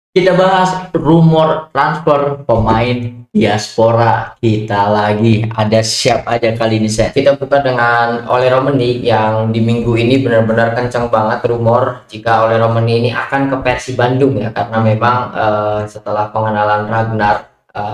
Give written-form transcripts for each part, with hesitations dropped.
Kita bahas rumor transfer pemain diaspora kita lagi. Ada siapa aja kali ini, Sen? Kita buka dengan Ole Romeni yang di minggu ini benar-benar kencang banget rumor jika Ole Romeni ini akan ke Persib Bandung ya, karena memang setelah pengenalan Ragnar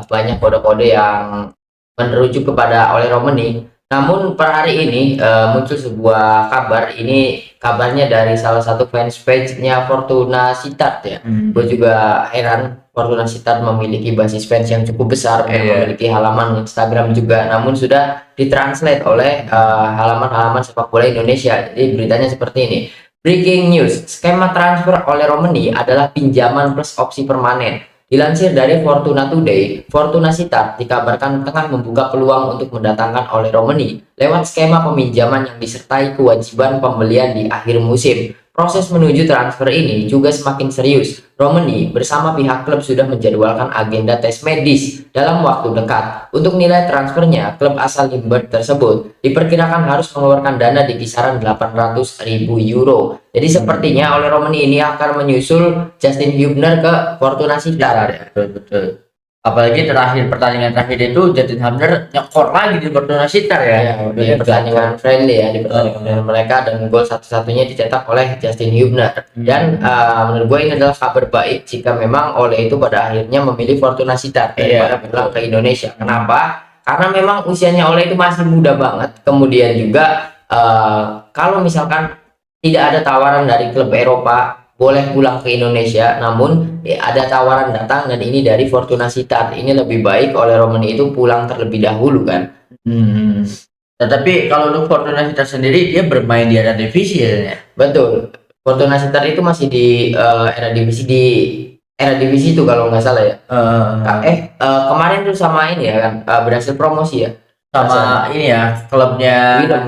banyak kode-kode yang merujuk kepada Ole Romeni. Namun per hari ini muncul sebuah kabar, ini kabarnya dari salah satu fans page-nya Fortuna Sittard ya. Gue juga heran, Fortuna Sittard memiliki basis fans yang cukup besar dan memiliki halaman Instagram juga, namun sudah ditranslate oleh halaman-halaman sepak bola Indonesia. Jadi beritanya seperti ini. Breaking news, skema transfer oleh Romeni adalah pinjaman plus opsi permanen. Dilansir dari Fortuna Today, Fortuna Sittard dikabarkan tengah membuka peluang untuk mendatangkan oleh Romeni lewat skema peminjaman yang disertai kewajiban pembelian di akhir musim. Proses menuju transfer ini juga semakin serius. Romeni bersama pihak klub sudah menjadwalkan agenda tes medis dalam waktu dekat. Untuk nilai transfernya, klub asal Limburg tersebut diperkirakan harus mengeluarkan dana di kisaran 800.000 euro. Jadi sepertinya oleh Romeni ini akan menyusul Justin Hubner ke Fortuna Sittard. Betul. Apalagi pertandingan terakhir itu Justin Hubner nyekor lagi di Fortuna Sittard ya. Di pertandingan friendly ya, di pertandingan mereka, dan gol satu-satunya dicetak oleh Justin Hubner. Dan menurut gue ini adalah kabar baik jika memang Ole itu pada akhirnya memilih Fortuna Sittard daripada pulang ke Indonesia. Kenapa? Karena memang usianya Ole itu masih muda banget. Kemudian juga kalau misalkan tidak ada tawaran dari klub Eropa, boleh pulang ke Indonesia, namun ada tawaran datang dan ini dari Fortuna Sittard. Ini lebih baik oleh Romeni itu pulang terlebih dahulu kan. Tapi kalau untuk Fortuna Sittard sendiri dia bermain di Eredivisie ya. Betul. Fortuna Sittard itu masih di Eredivisie itu kalau nggak salah ya. Kemarin tuh sama ini ya kan, berhasil promosi ya. Sama ini ya, klubnya Willem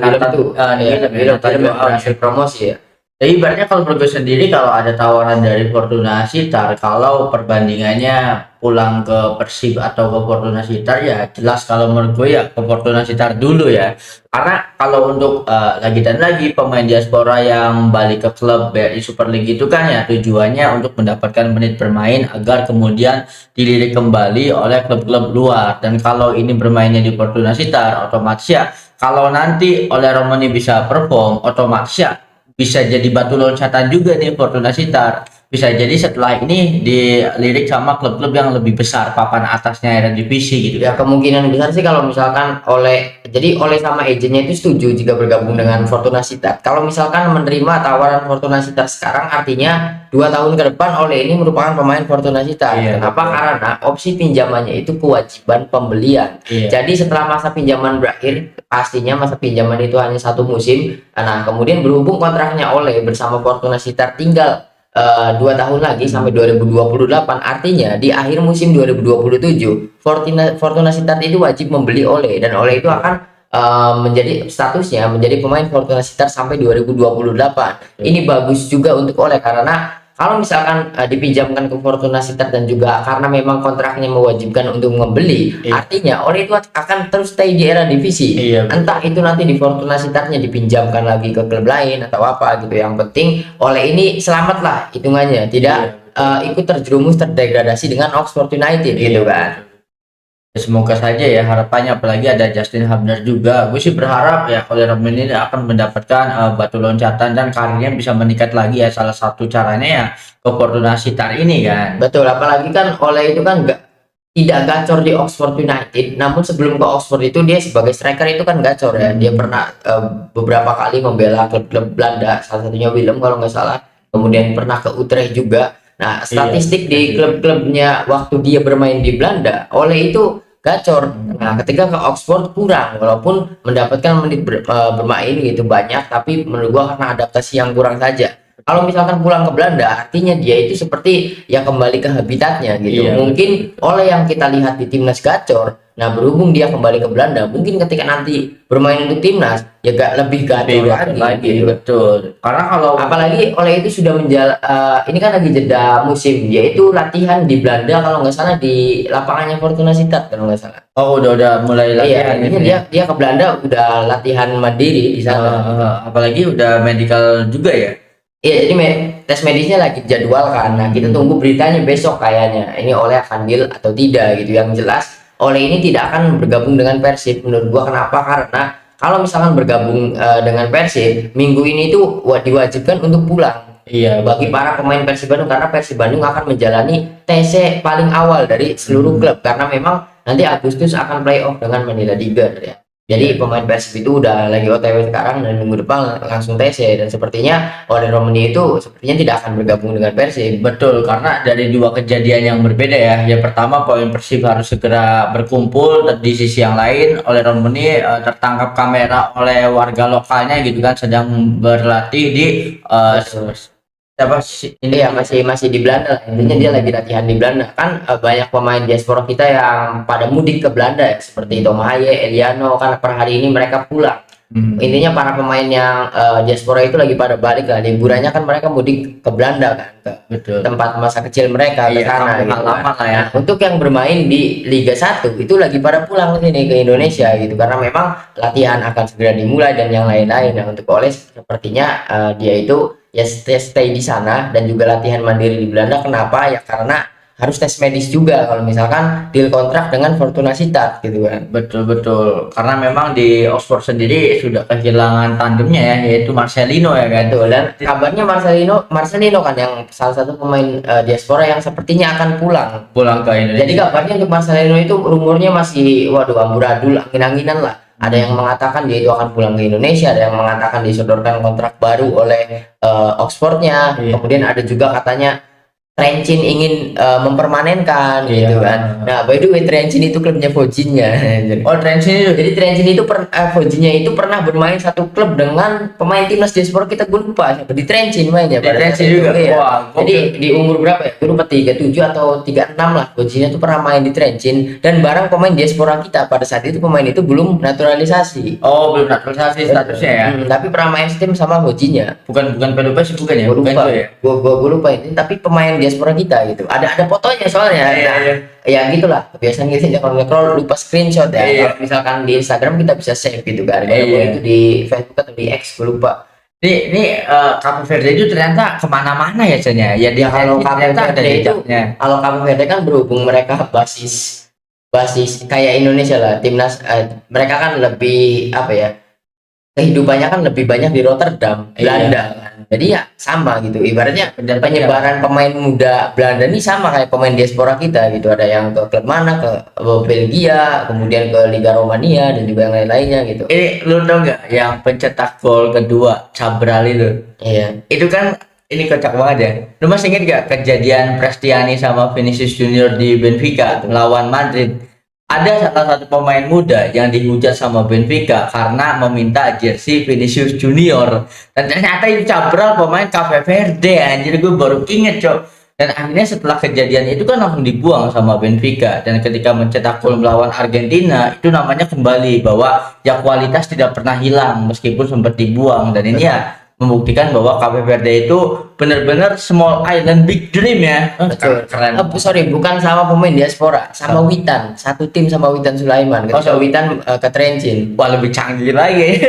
berhasil promosi ya. Jadi ibaratnya kalau menurut gue sendiri, kalau ada tawaran dari Fortuna Sittard, kalau perbandingannya pulang ke Persib atau ke Fortuna Sittard, ya jelas kalau menurut gue ya ke Fortuna Sittard dulu ya. Karena kalau untuk lagi dan lagi pemain diaspora yang balik ke klub BRI Super League itu kan ya tujuannya untuk mendapatkan menit bermain agar kemudian dilirik kembali oleh klub-klub luar. Dan kalau ini bermainnya di Fortuna Sittard, otomatis ya kalau nanti oleh Romani bisa perform, otomatis ya bisa jadi batu loncatan juga nih Fortuna Sittard. Bisa jadi setelah ini dilirik sama klub-klub yang lebih besar papan atasnya Eredivisie gitu. Ya kemungkinan besar sih kalau misalkan oleh sama agennya itu setuju jika bergabung dengan Fortuna Sittard. Kalau misalkan menerima tawaran Fortuna Sittard sekarang, artinya 2 tahun ke depan oleh ini merupakan pemain Fortuna Sittard. Kenapa? Karena opsi pinjamannya itu kewajiban pembelian. Jadi setelah masa pinjaman berakhir, pastinya masa pinjaman itu hanya 1 musim. Nah, kemudian berhubung kontraknya oleh bersama Fortuna Sittard tinggal 2 tahun lagi sampai 2028, artinya di akhir musim 2027 Fortuna Sittard itu wajib membeli Ole, dan Ole itu akan menjadi statusnya menjadi pemain Fortuna Sittard sampai 2028. Ini bagus juga untuk Ole karena kalau misalkan dipinjamkan ke Fortuna Sittard dan juga karena memang kontraknya mewajibkan untuk membeli, artinya Ole itu akan terus stay di Eredivisie. Entah itu nanti di Fortuna Sittardnya dipinjamkan lagi ke klub lain atau apa gitu. Yang penting Ole ini selamat lah hitungannya, tidak ikut terjerumus terdegradasi dengan Oxford United gitu kan. Semoga saja ya harapannya, apalagi ada Justin Hubner juga. Gue sih berharap ya kalau Romeni ini akan mendapatkan batu loncatan dan karirnya bisa meningkat lagi ya. Salah satu caranya ya ke Fortuna Sittard ini kan. Betul, apalagi kan Ole itu kan tidak gacor di Oxford United, namun sebelum ke Oxford itu dia sebagai striker itu kan gacor ya. Dia pernah beberapa kali membela klub-klub Belanda, salah satunya Willem kalau nggak salah. Kemudian pernah ke Utrecht juga. Nah, statistik di klub-klubnya waktu dia bermain di Belanda, Ole itu gacor. Nah, ketika ke Oxford kurang, walaupun mendapatkan menit bermain gitu banyak, tapi menurut gua karena adaptasi yang kurang saja. Kalau misalkan pulang ke Belanda, artinya dia itu seperti ya kembali ke habitatnya gitu. Mungkin oleh yang kita lihat di timnas gacor, nah berhubung dia kembali ke Belanda, mungkin ketika nanti bermain untuk timnas ya gak lebih gacor lagi gitu. Betul. Karena kalau apalagi oleh itu sudah ini kan lagi jeda musim, yaitu latihan di Belanda kalau nggak salah di lapangannya Fortuna Sittard kalau nggak salah. udah mulai latihan gitu. Dia ke Belanda udah latihan mandiri di sana. Apalagi udah medical juga ya. Iya, jadi tes medisnya lagi dijadwalkan. Nah, kita tunggu beritanya besok kayaknya. Ini Ole akan deal atau tidak gitu. Yang jelas Ole ini tidak akan bergabung dengan Persib. Menurut gua kenapa? Karena kalau misalkan bergabung dengan Persib, minggu ini itu diwajibkan untuk pulang. Iya, Bagi para pemain Persib Bandung, karena Persib Bandung akan menjalani TC paling awal dari seluruh klub, karena memang nanti Agustus akan playoff dengan Manila Tiger ya. Jadi pemain Persib itu udah lagi OTW sekarang dan minggu depan langsung TC, dan sepertinya Ole Romani itu sepertinya tidak akan bergabung dengan Persib. betul, karena dari dua kejadian yang berbeda ya. Yang pertama, pemain Persib harus segera berkumpul, dan di sisi yang lain oleh Romani tertangkap kamera oleh warga lokalnya gitu kan, sedang berlatih di Betul. apa sih ini Iya, masih di Belanda lah. Intinya dia lagi latihan di Belanda. Kan banyak pemain diaspora kita yang pada mudik ke Belanda ya, seperti Tomahaye, Eliano, kan per hari ini mereka pulang. Intinya para pemain yang diaspora itu lagi pada balik lah. Liburannya kan mereka mudik ke Belanda kan, ke betul. tempat masa kecil mereka ke Iya, sana kampung gitu kan. halaman lah ya. Nah, untuk yang bermain di Liga 1 itu lagi pada pulang ke sini ke Indonesia gitu, karena memang latihan akan segera dimulai dan yang lain-lain. Nah, untuk Oles sepertinya dia itu ya stay di sana dan juga latihan mandiri di Belanda. Kenapa? Ya karena harus tes medis juga kalau misalkan deal kontrak dengan Fortuna Sittard gitu kan. Betul, karena memang di Oxford sendiri sudah kehilangan tandemnya ya, yaitu Marcelino ya kan. Betul, dan kabarnya Marcelino kan yang salah satu pemain diaspora yang sepertinya akan Pulang ke Indonesia. Jadi kabarnya untuk Marcelino itu rumornya masih waduh amburadul, angin-anginan lah. Ada yang mengatakan dia itu akan pulang ke Indonesia, ada yang mengatakan disodorkan kontrak baru oleh Oxfordnya. Iya. Kemudian ada juga katanya Trencin ingin mempermanenkan Iya. gitu kan. Nah, by the way Trencin itu klubnya Fojinnya. Oh, Trencin itu. Jadi Trencin itu Fojinnya itu pernah bermain satu klub dengan pemain timnas diaspora kita, gue lupa siapa, di Trencin mainnya. Di pada saat Trencin itu, juga. iya. Wah, Jadi di umur berapa ya? Gue lupa 37 atau 36 lah. Fojinnya tuh pernah main di Trencin dan bareng pemain diaspora kita. Pada saat itu pemain itu belum naturalisasi. Oh, belum naturalisasi statusnya ya. Tapi pernah main setim sama Fojinnya. Bukan Pelupa sih, bukan ya? Gue Bukan lupa, itu ya. gue lupa ini. Tapi pemain diaspora kita gitu. Ada fotonya soalnya. Iya, Nah, iya. ya gitulah kebiasaan kita kalau nge-scroll lupa screenshot ya. Iya. Kalau misalkan di Instagram kita bisa save gitu kan. Kalau Iya. itu di Facebook atau di X gue lupa. Ini Cape Verde itu ternyata kemana-mana ya Cenya. Ya di Ya, kalau Cape ternyata ada Verde itu, jejaknya. kalau Cape Verde kan berhubung mereka basis kayak Indonesia lah, timnas mereka kan lebih apa ya, kehidupannya kan lebih banyak di Rotterdam, Iya. Belanda kan. Jadi ya sama gitu, ibaratnya Dan penyebaran pemain muda Belanda ini sama kayak pemain diaspora kita gitu. Ada yang ke klub mana, ke Belgia, kemudian ke Liga Romania dan juga yang lain-lainnya gitu. lu tau nggak yang pencetak gol kedua Cabral itu? Iya. Itu kan ini kocak banget ya. Lu masih inget gak kejadian Prestiani sama Vinicius Junior di Benfica melawan Madrid? Ada salah satu pemain muda yang dihujat sama Benfica karena meminta jersey Vinicius Junior, dan ternyata itu Cabral pemain Cape Verde. Anjir, gue baru inget cok. Dan akhirnya setelah kejadian itu kan langsung dibuang sama Benfica, dan ketika mencetak gol melawan Argentina itu namanya kembali bahwa ya kualitas tidak pernah hilang meskipun sempat dibuang. Dan ini ya membuktikan bahwa Cape Verde itu benar-benar small island big dream ya. Betul. Keren. Sorry, bukan sama pemain diaspora, sama Witan, satu tim sama Witan Sulaiman. Ketika sama Witan ke Trencin, Wah, lebih canggih lagi.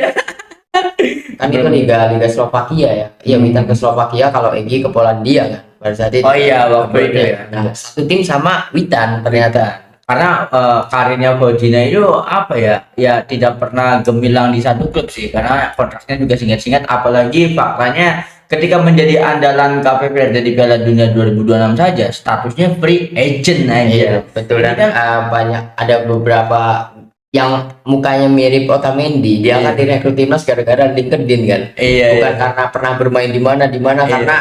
kan itu Liga Slovakia ya. Iya, Witan ke Slovakia, kalau Egy ke Polandia kan pada saat itu. Oh iya, waktu itu ya. Nah, satu tim sama Witan ternyata. Karena karirnya Fojina itu apa ya, ya tidak pernah gemilang di satu klub sih, karena kontraknya juga singkat-singkat. Apalagi faktanya ketika menjadi andalan Cape Verde di Piala Dunia 2026 saja statusnya free agent aja. Iya, betul. Dan Jadi kan, banyak ada beberapa yang mukanya mirip Otamendi, dia akan direkrut timnas gara-gara LinkedIn kan. iya, Bukan karena pernah bermain di mana Iya. karena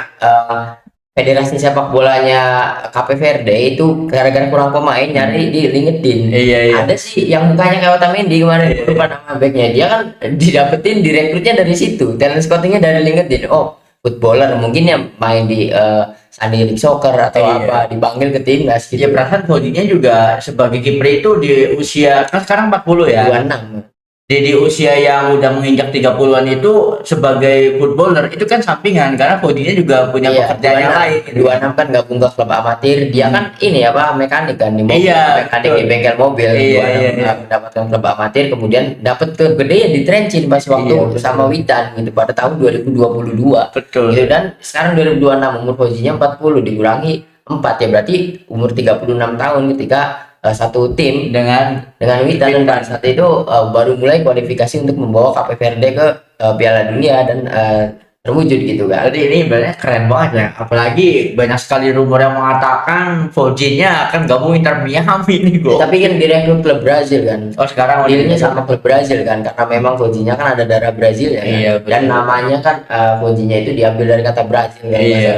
Federasi Sepak Bolanya Cape Verde itu gara-gara kurang pemain nyari di LinkedIn. Iya, iya. Ada sih yang mukanya kayak Otamendi kemarin, gue lupa nama backnya. Dia kan didapetin direkrutnya dari situ, talent scoutingnya dari LinkedIn. Oh, footballer mungkin ya main di Sunday League Soccer atau Iya. apa, dipanggil ke timnas ya gitu. perasaan Fojina juga sebagai kiper itu di usia kan sekarang 40 ya. 26. di usia yang udah menginjak 30-an itu sebagai footballer itu kan sampingan karena Fodinya juga punya Iya, pekerjaan yang lain gitu. 26 kan gabung ke klub amatir. Dia kan ini apa mekanik kan di mobil, Iya, mekanik betul. di bengkel mobil. Iya, 26 iya, iya. mendapatkan klub amatir, kemudian dapat klub gede ya di Trencin pas waktu Iya, betul. sama Witan gitu pada tahun 2022. Betul. Gitu, dan sekarang 2026 umur Fauzinya 40 dikurangi 4 ya berarti umur 36 tahun ketika satu tim dengan Witan dan pada saat itu baru mulai kualifikasi untuk membawa Cape Verde ke Piala Dunia dan terwujud gitu kan. Jadi ini sebenarnya keren banget ya. Apalagi banyak sekali rumor yang mengatakan Fauzinya akan gabung Inter Miami nih, Go. Tapi kan direkrut klub Brazil kan. Oh, sekarang Dealnya sama klub Brazil kan karena memang Fauzinya kan ada darah Brazil ya kan? Iya, Dan betul. namanya kan Fauzinya itu diambil dari kata Brazil kan, Iya.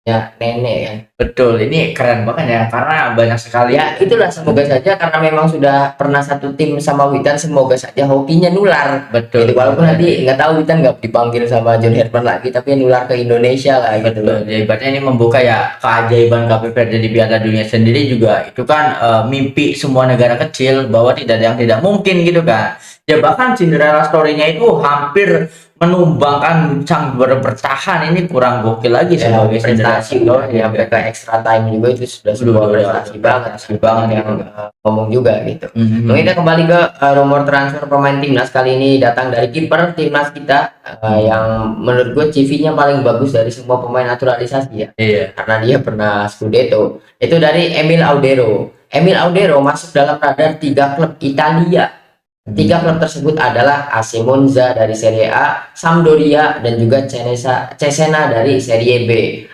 ya nenek kan. Betul, ini keren banget ya karena banyak sekali Ya itulah, semoga saja karena memang sudah pernah satu tim sama Witan, semoga saja hokinya nular. betul. Gitu, walaupun nanti nggak tahu Witan nggak dipanggil sama John Herman lagi, tapi nular ke Indonesia lah gitu loh. Betul. Jadi ibaratnya ini membuka ya keajaiban Cape Verde di Piala Dunia sendiri juga itu kan mimpi semua negara kecil bahwa tidak ada yang tidak mungkin gitu kan. Ya bahkan Cinderella story-nya itu hampir menumbangkan sang juara bertahan, ini kurang gokil lagi Ya, sebagai Cinderella prestasi story ya, sampai ke extra time juga itu sudah sebuah prestasi banget, yang ngomong juga gitu. Mhm. Nah, kita kembali ke rumor transfer pemain timnas kali ini datang dari kiper timnas kita yang menurut gue CV-nya paling bagus dari semua pemain naturalisasi ya, Iya. karena dia pernah Scudetto. Itu dari Emil Audero. Emil Audero masuk dalam radar 3 klub Italia. 3 klub tersebut adalah AC Monza dari Serie A, Sampdoria, dan juga Cesena dari Serie B.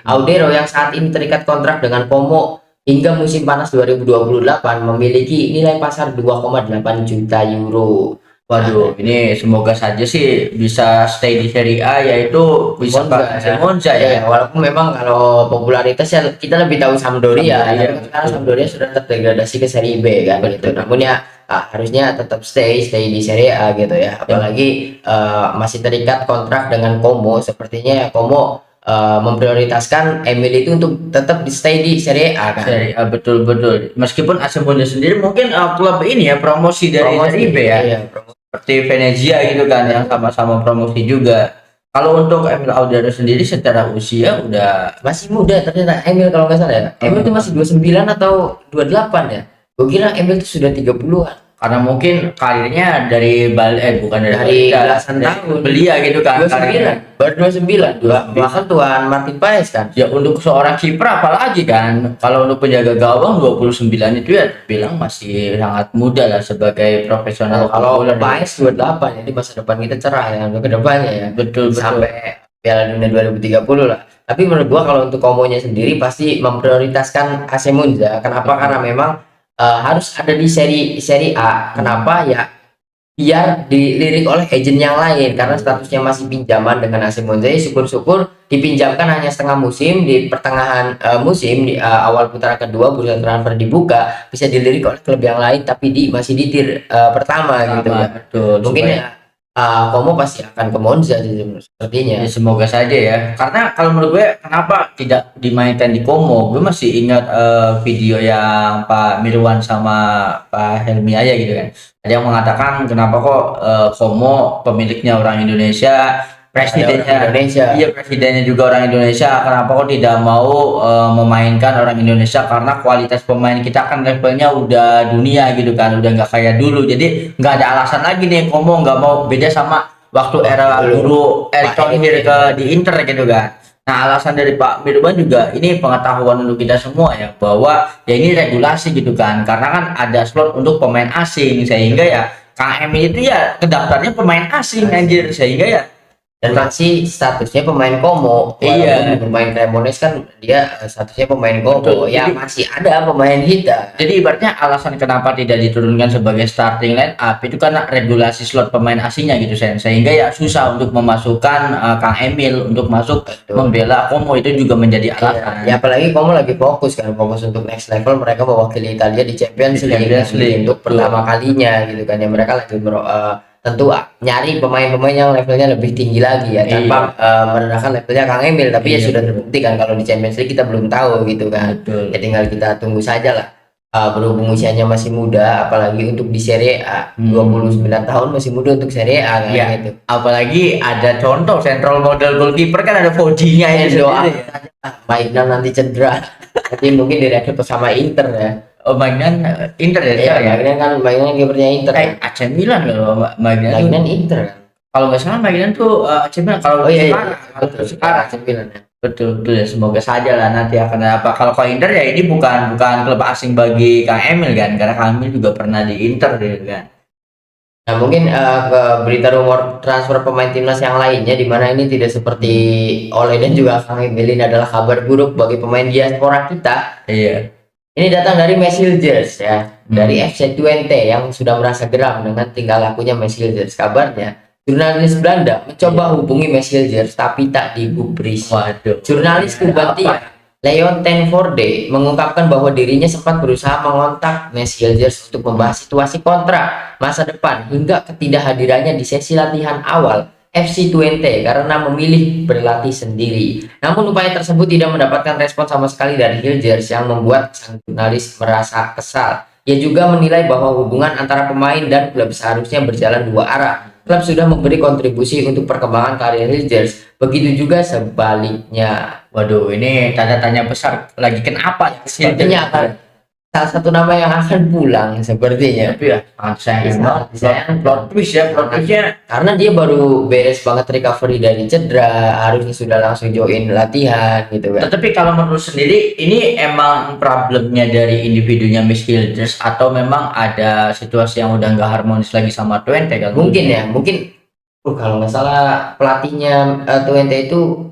Audero yang saat ini terikat kontrak dengan Como hingga musim panas 2028 memiliki nilai pasar 2,8 juta euro. Waduh, ini semoga saja sih bisa stay di Serie A, yaitu bisa Monza, AC Monza ya. walaupun memang kalau popularitas ya kita lebih tahu Sampdoria, Sampdoria, tapi kan sekarang Sampdoria sudah terdegradasi ke Serie B kan gitu. Namun ya harusnya tetap stay di Serie A gitu ya. Apalagi masih terikat kontrak dengan Como, sepertinya ya Como memprioritaskan Emil itu untuk tetap stay di Serie A kan. Serie A, betul. Meskipun AC Monza sendiri mungkin klub ini ya promosi dari Serie B ya. Iya, Seperti Venezia gitu kan yang sama-sama promosi juga. Kalau untuk Emil Audero sendiri secara usia udah masih muda ternyata Emil, kalau nggak salah ya. Emil itu masih 29 atau 28 ya. Gue kira Emil itu sudah 30-an. karena mungkin karirnya dari bukan Dari Balita, belasan dari tahun. belia gitu kan. karirnya. 29, baru 29. Bahkan tuan Martin Paes kan. Ya untuk seorang kiper apalagi kan. Kalau untuk penjaga gawang 29 itu ya bilang masih sangat muda lah sebagai profesional. Kalau bola. Paes 28, jadi masa depan kita cerah ya untuk kedepannya ya. Betul. Sampai Piala Dunia 2030 lah. Tapi menurut gua kalau untuk Komonya sendiri pasti memprioritaskan AC Monza. Kenapa? Karena memang harus ada di seri A. Kenapa ya? Biar dilirik oleh agent yang lain karena statusnya masih pinjaman dengan AC Monza. Syukur-syukur dipinjamkan hanya setengah musim, di pertengahan musim di awal putaran kedua bursa transfer dibuka, bisa dilirik oleh klub yang lain tapi masih di tier pertama gitu ya. Betul. Mungkin ya Como pasti akan ke Monza sih sepertinya. Ya, semoga saja ya. Karena kalau menurut gue kenapa tidak dimainkan di Como? Gue masih ingat video yang Pak Mirwan sama Pak Helmi aja gitu kan. Ada yang mengatakan kenapa kok Como pemiliknya orang Indonesia, presidennya Indonesia. Iya, presidennya juga orang Indonesia. Kenapa kok tidak mau memainkan orang Indonesia? Karena kualitas pemain kita kan levelnya udah dunia gitu kan, udah nggak kayak dulu. Jadi nggak ada alasan lagi nih Como nggak mau, beda sama waktu era guru Erick Thohir di Inter gitu kan. Nah, alasan dari Pak Mirwan juga ini pengetahuan untuk kita semua ya, bahwa ya ini regulasi gitu kan, karena kan ada slot untuk pemain asing, sehingga ya Kang Emil itu ya kedaftarnya pemain asing anjir, sehingga ya Dan masih statusnya pemain Como. Iya. Pemain Cremonese kan dia statusnya pemain Como. Betul. Ya Jadi- masih ada pemain kita. jadi ibaratnya alasan kenapa tidak diturunkan sebagai starting line up itu karena regulasi slot pemain asingnya gitu Sen. Sehingga ya susah untuk memasukkan Kang Emil untuk masuk Betul. membela Como, itu juga menjadi alasan. Ya apalagi Como lagi fokus untuk next level, mereka mewakili Italia di Champions Di League, Champions kan, League, untuk betul. pertama kalinya gitu kan ya. Mereka lagi tentu nyari pemain-pemain yang levelnya lebih tinggi lagi ya, tanpa merendahkan levelnya Kang Emil, tapi ya Iya, sudah betul. terbukti kan kalau di Champions League kita belum tahu gitu kan. Betul. Ya tinggal kita tunggu saja lah. berhubung usianya masih muda, apalagi untuk di Serie A, 29 tahun masih muda untuk Serie A kan Iya. gitu. Apalagi ada contoh central model goalkeeper kan ada Foggia-nya itu Doa sendiri ya. Maignan nanti cedera. Nanti mungkin direkrut sama Inter ya. Oh, Magnan Inter ya Iya, sekarang ya. Maignan kipernya Inter kan. AC Milan loh Magnan tuh. Maignan Inter kan. Kalau nggak salah Magnan tuh AC Milan kalau Oh iya, sekarang, kalau betul. sekarang. AC Milan ya. Betul, betul ya. Semoga saja lah nanti akan ada apa. Kalau Inter ya ini bukan klub asing bagi Kang Emil kan, karena Kang Emil juga pernah di Inter gitu kan. Nah, mungkin ke berita rumor transfer pemain timnas yang lainnya, di mana ini tidak seperti Ole dan juga Kang Emil, ini adalah kabar buruk bagi pemain diaspora kita. Iya. Ini datang dari Messengers ya, dari FC Twente yang sudah merasa geram dengan tingkah lakunya Messengers. Kabarnya, jurnalis Belanda mencoba hubungi Messengers tapi tak digubris. Waduh. Jurnalis Kubantia Leon ten Voorde mengungkapkan bahwa dirinya sempat berusaha mengontak Messengers untuk membahas situasi kontrak masa depan hingga ketidakhadirannya di sesi latihan awal FC Twente karena memilih berlatih sendiri. Namun upaya tersebut tidak mendapatkan respon sama sekali dari Hilgers yang membuat sang jurnalis merasa kesal. Ia juga menilai bahwa hubungan antara pemain dan klub seharusnya berjalan dua arah. Klub sudah memberi kontribusi untuk perkembangan karir Hilgers, begitu juga sebaliknya. Waduh, ini tanda tanya besar lagi. Kenapa? Sepertinya akan salah satu nama yang akan pulang sepertinya. Tapi ya, sayang banget. Plot twist ya, plot twistnya. Karena dia baru beres banget recovery dari cedera, harusnya sudah langsung join latihan gitu kan. Tetapi kalau menurut sendiri, ini emang problemnya dari individunya Miss Hilders atau memang ada situasi yang udah nggak harmonis lagi sama Twente kan? Mungkin ya, mungkin kalau nggak salah pelatihnya Twente itu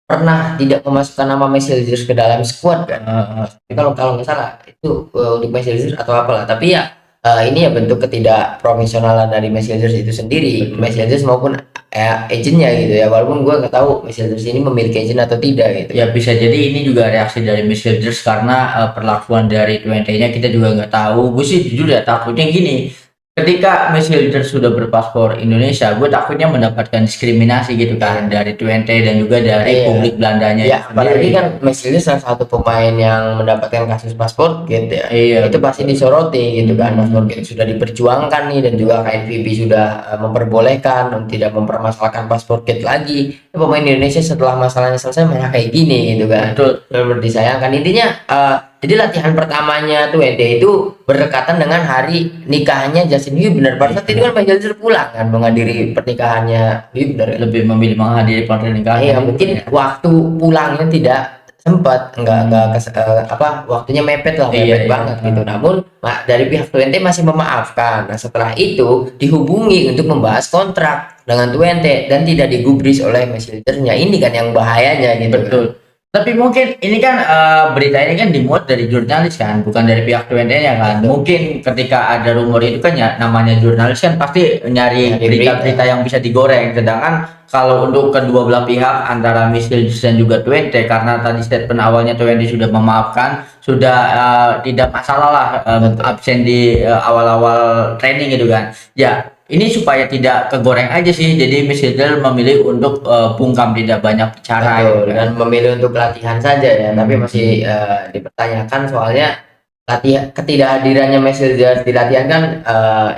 pernah tidak memasukkan nama Messengers ke dalam squad kan. Tapi kalau nggak salah itu untuk Messengers atau apalah. Tapi ya ini ya bentuk ketidakprofesionalan dari Messengers itu sendiri, Messengers maupun agentnya gitu ya. Walaupun gue nggak tahu Messengers ini memiliki agent atau tidak gitu. Ya bisa jadi ini juga reaksi dari Miss Hilders karena perlakuan dari Twente-nya kita juga nggak tahu. Gue sih jujur ya takutnya gini. Ketika Miss Hilders sudah berpaspor Indonesia, gue takutnya mendapatkan diskriminasi gitu kan dari Twente dan juga dari Iya. publik Belandanya Ya, apalagi kan Messengers salah satu pemain yang mendapatkan kasus paspor gitu ya. Iya. Itu pasti disoroti gitu kan. Paspor gate sudah diperjuangkan nih dan juga KNVB sudah memperbolehkan dan tidak mempermasalahkan paspor gate lagi. Ya, pemain Indonesia setelah masalahnya selesai malah kayak gini gitu kan. Betul. Benar-benar disayangkan. Intinya jadi latihan pertamanya Twente itu berdekatan dengan hari nikahnya Justin Bieber. Pada saat itu kan Messengers pulang kan menghadiri pernikahannya Bieber. Lebih memilih menghadiri pernikahan. Iya, mungkin waktu pulangnya tidak sempat, waktunya mepet lah, Iya, iya. banget gitu. Namun dari pihak Twente masih memaafkan. Nah, setelah itu dihubungi untuk membahas kontrak dengan Twente dan tidak digubris oleh Messengers-nya. Ini kan yang bahayanya gitu. Betul. Tapi mungkin ini kan berita ini kan dimuat dari jurnalis kan, bukan dari pihak Twente-nya kan. Mungkin ketika ada rumor itu kan ya namanya jurnalis kan pasti nyari berita-berita yang bisa digoreng. Sedangkan kalau untuk kedua belah pihak antara Miss Hilders dan juga Twente, karena tadi statement awalnya Twente sudah memaafkan, sudah tidak masalah lah absen di awal-awal training gitu kan. Ya, ini supaya tidak kegoreng aja sih. Jadi Miss Hilders memilih untuk bungkam, tidak banyak bicara gitu kan. Dan memilih untuk latihan saja ya, tapi masih dipertanyakan soalnya ketidakhadirannya Messengers di latihan kan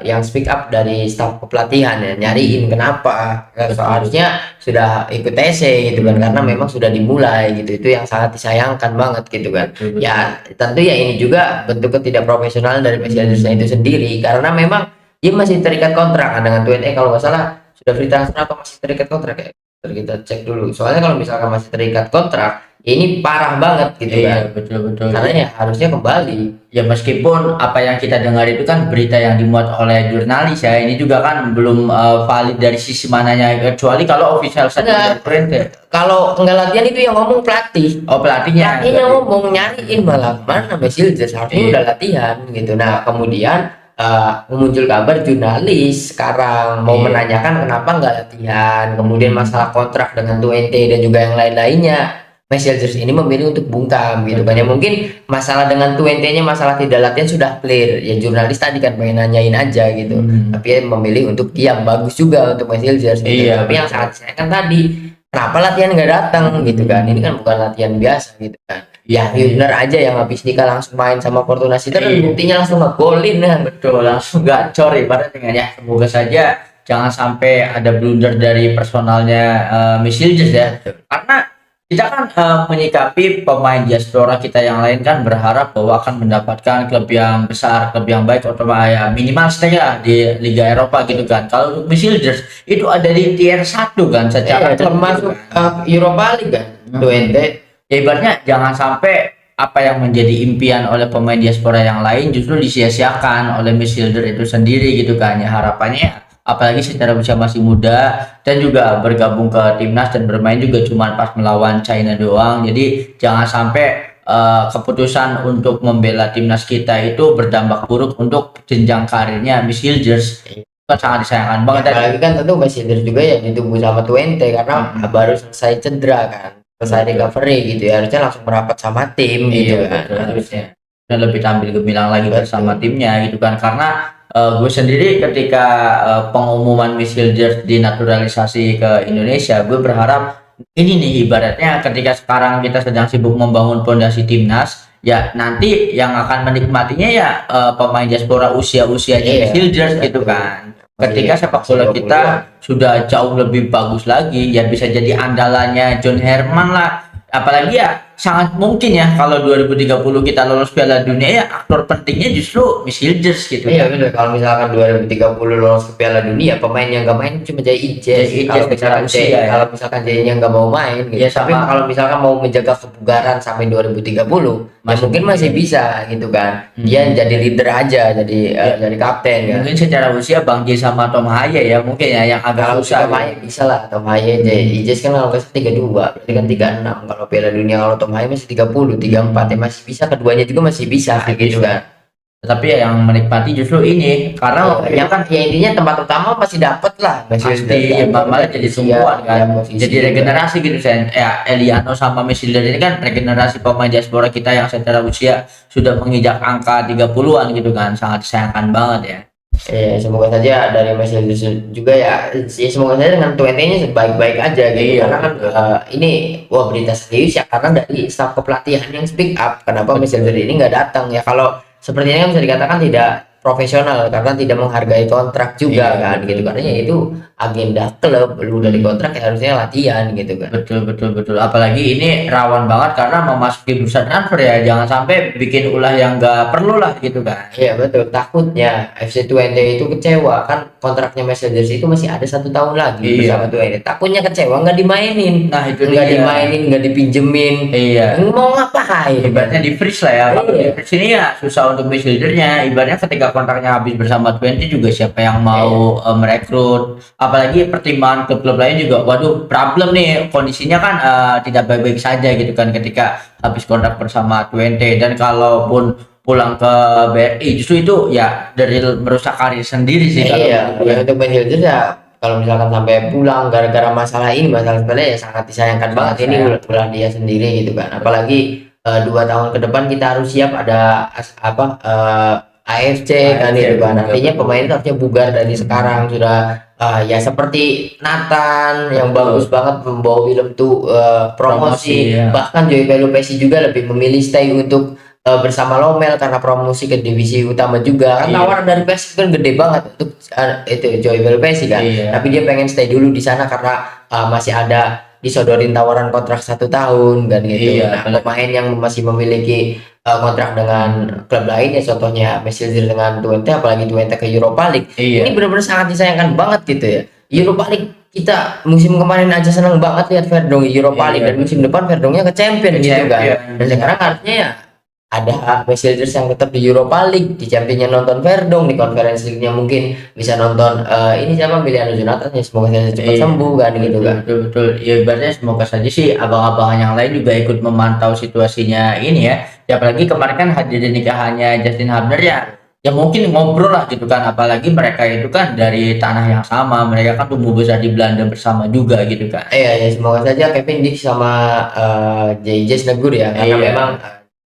yang speak up dari staf kepelatihan ya, nyariin kenapa. Seharusnya sudah ikut TC gitu kan, karena memang sudah dimulai gitu. Itu yang sangat disayangkan banget gitu kan. Ya tentu ya ini juga bentuk ketidakprofesionalan dari Messengers itu sendiri, karena memang dia masih terikat kontrak kan dengan Twente. Kalau nggak salah sudah free transfer atau masih terikat kontrak ya? Kita cek dulu. Soalnya kalau misalkan masih terikat kontrak, ya ini parah banget gitu kan. Iya, betul. Karena ya harusnya kembali. Ya meskipun apa yang kita dengar itu kan berita yang dimuat oleh jurnalis ya, ini juga kan belum valid dari sisi mananya, kecuali kalau official saja Twente. Kalau nggak latihan itu yang ngomong pelatih. Oh, pelatihnya. Pelatihnya ngomong, nyariin malah mana Messengers harusnya udah latihan gitu. Nah kemudian muncul kabar jurnalis sekarang mau menanyakan kenapa nggak latihan, kemudian masalah kontrak dengan Twente dan juga yang lain-lainnya. Messengers ini memilih untuk bungkam gitu kan ya. Mungkin masalah dengan Twente-nya, masalah tidak latihan sudah clear ya, jurnalis tadi kan pengen nanyain aja gitu. Tapi ya memilih untuk diam, bagus juga untuk Messengers gitu. Iya, Tapi yang sangat disayangkan tadi, kenapa latihan nggak datang gitu kan. Ini kan bukan latihan biasa gitu kan. Ya Hübner aja yang habis nikah langsung main sama Fortuna Sittard, Iya. buktinya langsung ngegolin kan. Betul, langsung gacor ibaratnya ya. Semoga saja jangan sampai ada blunder dari personalnya Miss Hilders ya. Karena kita kan menyikapi pemain diaspora kita yang lain kan berharap bahwa akan mendapatkan klub yang besar, klub yang baik, atau ya minimal stay lah di Liga Eropa gitu kan. Kalau untuk Miss Hilders itu ada di tier 1 kan secara klub Termasuk gitu kan. Europa League kan. Twente. Ya ibaratnya jangan sampai apa yang menjadi impian oleh pemain diaspora yang lain justru disia-siakan oleh Miss Hilder itu sendiri gitu kan ya. Harapannya apalagi secara usia masih muda dan juga bergabung ke timnas dan bermain juga cuma pas melawan China doang. Jadi jangan sampai keputusan untuk membela timnas kita itu berdampak buruk untuk jenjang karirnya Miss Hilders. Itu sangat disayangkan banget. Apalagi kan tentu Miss Hilders juga ya ditunggu sama Twente karena baru selesai cedera kan. Selesai recovery gitu ya, harusnya langsung merapat sama tim gitu kan. betul, harusnya dan lebih tampil gemilang lagi Betul. bersama timnya gitu kan. Karena gue sendiri ketika pengumuman Miss Hilders dinaturalisasi ke Indonesia, gue berharap ini nih ibaratnya ketika sekarang kita sedang sibuk membangun fondasi timnas, ya nanti yang akan menikmatinya ya pemain diaspora usia-usianya Iya, Miss Hilders gitu betul. kan. Ketika Iya, sepak bola masih kita sudah jauh lebih bagus lagi, ya bisa jadi andalannya John Herman lah. Apalagi ya sangat mungkin ya kalau 2030 kita lolos Piala Dunia ya aktor pentingnya justru Miss Hilders gitu. Iya benar, kalau misalkan 2030 lolos ke Piala Dunia, pemain yang nggak main cuma Jay Ijes. Kalau misalkan usia ya. kalau misalkan Jay-nya nggak mau main gitu. Ya, Tapi sama. kalau misalkan mau menjaga kebugaran sampai 2030, ya Masih mungkin masih bisa gitu kan. Dia jadi leader aja, jadi kapten kan. Mungkin secara usia Bang J sama Tom Haye ya mungkin ya yang agak Kalau susah. Tom Haye bisa lah, Tom Haye, Jay Ijes kan kalau nggak salah 32, berarti kan 36. Kalau Piala Dunia kalau Tom Haye masih 30, 34 ya masih bisa, keduanya juga masih bisa gitu bisa. kan. Tapi ya yang menikmati justru ini karena Ya kan ya intinya tempat utama masih dapat lah, masih pasti malah jadi tumpuan kan, jadi regenerasi gitu sen. Ya Eliano sama Miss Hilders ini kan regenerasi pemain diaspora kita yang secara usia sudah menginjak angka 30-an gitu kan, sangat disayangkan banget ya. Semoga saja dari Mas Hilders juga ya semoga saja dengan Twente-nya baik-baik aja gitu. Iya, Karena kan ini wah berita serius ya, karena dari staf kepelatihan yang speak up kenapa Mas Hilders ini nggak datang ya. Kalau sepertinya kan bisa dikatakan tidak profesional karena tidak menghargai kontrak juga kan gitu, karena ya itu agenda klub, lu dari kontrak ya harusnya latihan gitu kan. Betul. Apalagi ini rawan banget karena memasuki bursa transfer ya, jangan sampai bikin ulah yang nggak perlu lah gitu kan. Iya betul, takutnya FC Twente itu kecewa kan, kontraknya Mercedes itu masih ada 1 tahun lagi bersama Twente. Takutnya kecewa nggak dimainin, Nah itu nggak dia. dimainin, nggak dipinjemin. Iya. Mau ngapain? Ibaratnya di freeze lah ya. Kalau Iya. di freeze ini ya susah untuk Miss Hildernya. Ibaratnya ketika kontraknya habis bersama Twente juga siapa yang mau merekrut. Apalagi pertimbangan klub-klub lain juga. Waduh, problem nih kondisinya kan tidak baik-baik saja gitu kan ketika habis kontrak bersama Twente. Dan kalaupun pulang ke BRI justru itu ya dari merusak karir sendiri sih. Iya, ya untuk Ben Hilder ya kalau misalkan sampai pulang gara-gara masalah sepele ya sangat disayangkan banget. Ini ulah dia sendiri gitu kan. Apalagi 2 tahun ke depan kita harus siap ada AFC kan gitu kan. Artinya pemain itu harusnya bugar dari sekarang sudah ya seperti Nathan yang bagus banget membawa film tuh promosi. ya. Bahkan Joey Pelupesi juga lebih memilih stay untuk bersama Lomel karena promosi ke divisi utama juga kan. Tawaran dari PSIS kan gede banget untuk itu Joey Pelupesi kan. Tapi dia pengen stay dulu di sana karena masih ada disodorin tawaran kontrak 1 tahun kan gitu. Nah, pemain yang masih memiliki kontrak dengan klub lain ya contohnya Messi dengan Twente, apalagi Twente ke Europa League. Ini benar-benar sangat disayangkan banget gitu ya. Europa League kita musim kemarin aja senang banget lihat Verdong Europa League, dan musim depan Verdongnya ke Champion gitu kan. Dan sekarang artinya ya ada Messi yang tetap di Europa League, di Championnya nonton Verdong, di Conference League-nya mungkin bisa nonton ini siapa, Emiliano Jonathan ya, semoga saya cepat sembuh kan gitu kan. Betul. Ya ibaratnya semoga saja sih abang-abangan yang lain juga ikut memantau situasinya ini ya. Ya apalagi kemarin kan hadir di nikahannya Justin Hubner ya mungkin ngobrol lah gitu kan, apalagi mereka itu kan dari tanah yang sama, mereka kan tumbuh besar di Belanda bersama juga gitu kan. Ya semoga saja Kevin Dix sama JJ negur ya, karena memang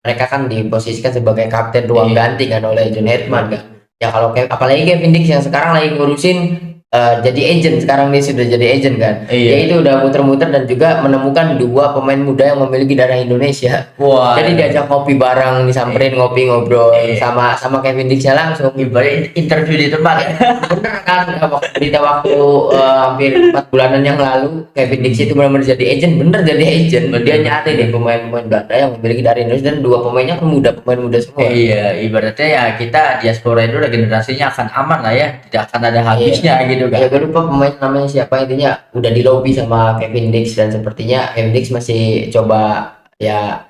mereka kan diposisikan sebagai kapten ruang ganti kan oleh John Herman kan. Ya kalau apalagi Kevin Dix yang sekarang lagi ngurusin jadi agent. Sekarang dia sudah jadi agent kan. Iya. Dia itu udah muter-muter dan juga menemukan 2 pemain muda yang memiliki darah Indonesia. Wah. Jadi diajak kopi bareng, disamperin ngopi ngobrol Iya. sama Kevin Dix langsung. Ibarat interview di tempat ya. Bener kan, berita waktu hampir 4 bulanan yang lalu Kevin Dix itu benar-benar jadi agent, bener jadi agent. Dia nyari nih pemain-pemain Belanda yang memiliki darah Indonesia dan 2 pemainnya kan pemain muda semua. Iya, ibaratnya ya kita diaspora itu regenerasinya akan aman lah ya, tidak akan ada habisnya gitu kan. Ya gue lupa pemain namanya siapa, intinya udah di lobby sama Kevin Dix dan sepertinya Kevin Dix masih coba ya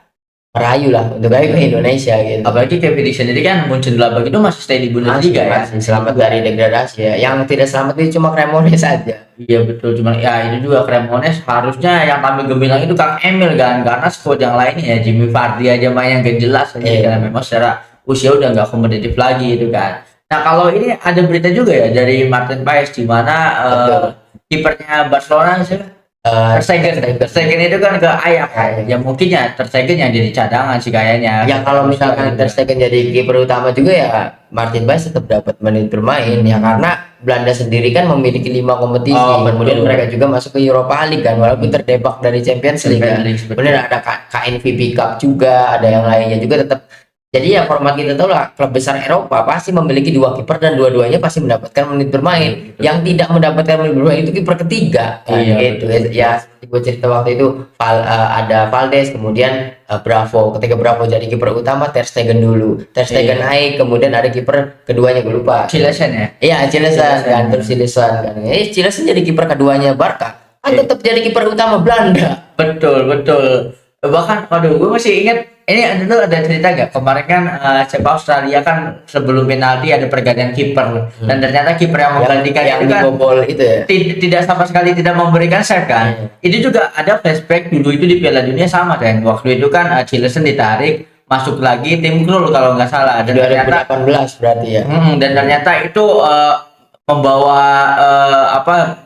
merayu lah untuk ke Indonesia gitu. Apalagi Kevin Dix sendiri kan Mönchengladbach itu masih stay di Bundesliga ya. Masih selamat dari degradasi ya. Yang tidak selamat itu cuma Cremonese saja. Iya betul, cuman ya itu juga Cremonese harusnya yang tampil gemilang itu Kang Emil kan, karena squad yang lainnya ya Jimmy Vardy aja main yang gak jelas aja karena memang secara usia udah nggak kompetitif lagi itu kan. Nah kalau ini ada berita juga ya dari Martin Paes di mana kipernya Barcelona sih Ter Stegen itu kan ke Ajax ya, mungkin ya Ter Stegen yang jadi cadangan sih kayaknya. Ya kalau misalkan Ter Stegen jadi kiper utama juga ya Martin Paes tetap dapat menit bermain ya, karena Belanda sendiri kan memiliki 5 kompetisi. Kemudian mereka juga masuk ke Europa League kan, walaupun terdebak dari Champions League kan. Kemudian ada KNVB Cup juga, ada yang lainnya juga tetap. Jadi ya format kita tahu lah, klub besar Eropa pasti memiliki 2 kiper dan dua-duanya pasti mendapatkan menit bermain. Yang tidak mendapatkan menit bermain itu kiper ketiga. Gitu ya, seperti gue cerita waktu itu ada Valdes, kemudian Bravo. Ketika Bravo jadi kiper utama, Ter Stegen dulu. Ter Stegen naik, kemudian ada kiper keduanya gue lupa. Cilesen ya? Iya, Cilesen kan, terus Cilesen kan. Cilesen jadi kiper keduanya Barca. Kan tetap jadi kiper utama Belanda. Betul. Bahkan waduh gue masih ingat ini ada cerita gak kemarin kan sepak Australia kan sebelum penalti ada pergantian kiper dan ternyata kiper yang menggantikan yang itu kan itu ya tidak sama sekali tidak memberikan save kan. Itu juga ada flashback dulu itu di Piala Dunia sama kan, waktu itu kan Cilesen ditarik masuk lagi tim Krul kalau nggak salah dan 2018 berarti ya. Dan ternyata itu membawa